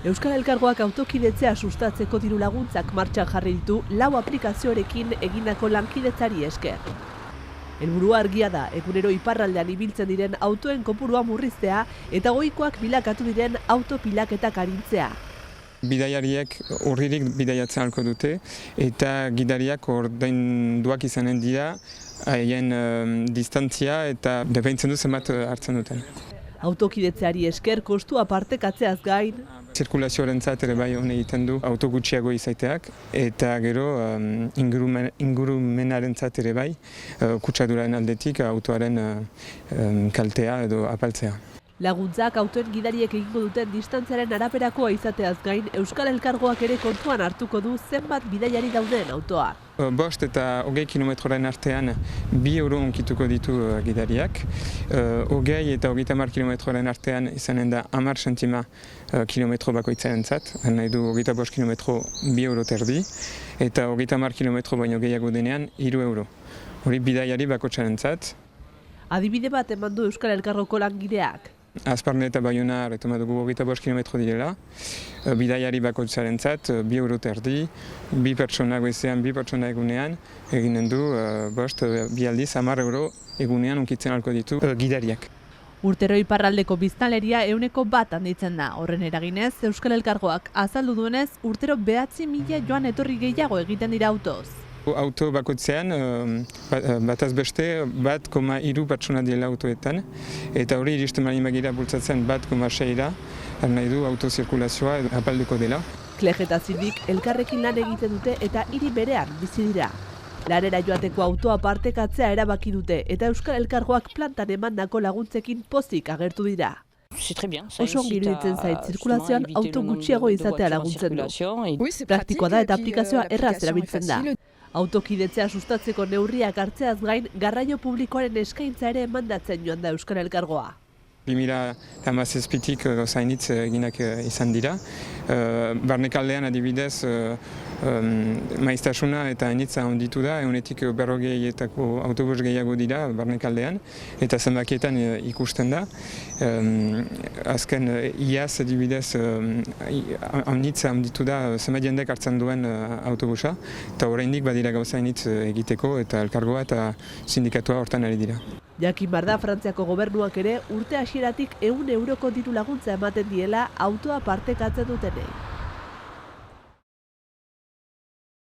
Euskal Elkargoak autokidetzea sustatzeko diru laguntzak martxan jarri ditu 4 aplikazioarekin egindako lankidetzari esker. Helburua argia da, egunero iparraldean ibiltzen diren autoen kopurua murriztea eta goikoak bilakatu diren autopilaketak arintzea. Bidaiariek urririk bidaiatzen ahalko dute eta gidariak ordainduak izanen dira haien distantzia eta dependtzen du zenbat hartzen duten. Autokidetzeari esker kostua partekatzeaz gain, zirkulazioarentzat ere bai hon egiten du auto gutxiago izaiteak eta gero ingurumenarentzat ere bai kutsaduraren aldetik autoaren kaltea edo apaltzea. Laguntzak autoen gidariek egingo duten distantziaren araberakoa izateaz gain, Euskal Elkargoak ere kontuan hartuko du zenbat bidaiari dauden autoa. 5 eta 20 kilometroren artean 2 euro onkituko ditu gidariak. 20 eta 30 kilometroren artean izanen da 10 sentima kilometro bakoitzarentzat, nahi du 25 kilometro 2 euro terdi, eta 30 kilometro baino gehiago denean 3 euro. Hori bidaiari bakotxarentzat. Adibide bat eman du Euskal Elkargoko langideak. Azparne eta Baiona retoma dugu 25 kilometro direla, bidaiari bakoitzarentzat 2 euro terdi, 2 pertsona goizean, 2 pertsona egunean, eginen du 2 aldiz 10 euro egunean unkitzen ahalko ditu gidariak. Urtero iparraldeko biztanleria 100% handitzen da. Horren eraginez, Euskal Elkargoak azaldu duenez, urtero 9.000 joan etorri gehiago egiten dira autoz. Auto bakoitzean, bataz beste, 1,3 pertsona direla autoetan, eta hori iristen baldin bagira bultzatzen 1,6ra, nahi du autozirkulazioa apalduko dela. Klej eta Zibik elkarrekin lan egiten dute eta hiri berean bizi dira. Lanera joateko autoa partekatzea erabaki dute eta Euskal Elkargoak plantan emandako laguntzekin pozik agertu dira. Oso ongi iruditzen zait, zirkulazioan auto gutxiago izatea laguntzen du. Praktikoa da eta aplikazioa erraz erabiltzen da. Autokidetzea sustatzeko neurriak hartzeaz gain, garraio publikoaren eskaintza ere emandatzen joan da Euskal Elkargoa. 2017tik gauzainitz eginak izan dira. Barnekaldean adibidez maiztasuna eta hainitza onditu da, egunetik 40etako autobus gehiago dira Barnekaldean, eta zenbakietan ikusten da. Azken iaz adibidez hainitza onditu da zenbat jendek hartzen duen autobusa, eta oraindik badira gauzainitz egiteko eta elkargoa eta sindikatua hortan ari dira. Jakin behar da, Frantziako gobernuak ere urte hasieratik 100 euroko diru laguntza ematen diela autoa partekatzen dutenei.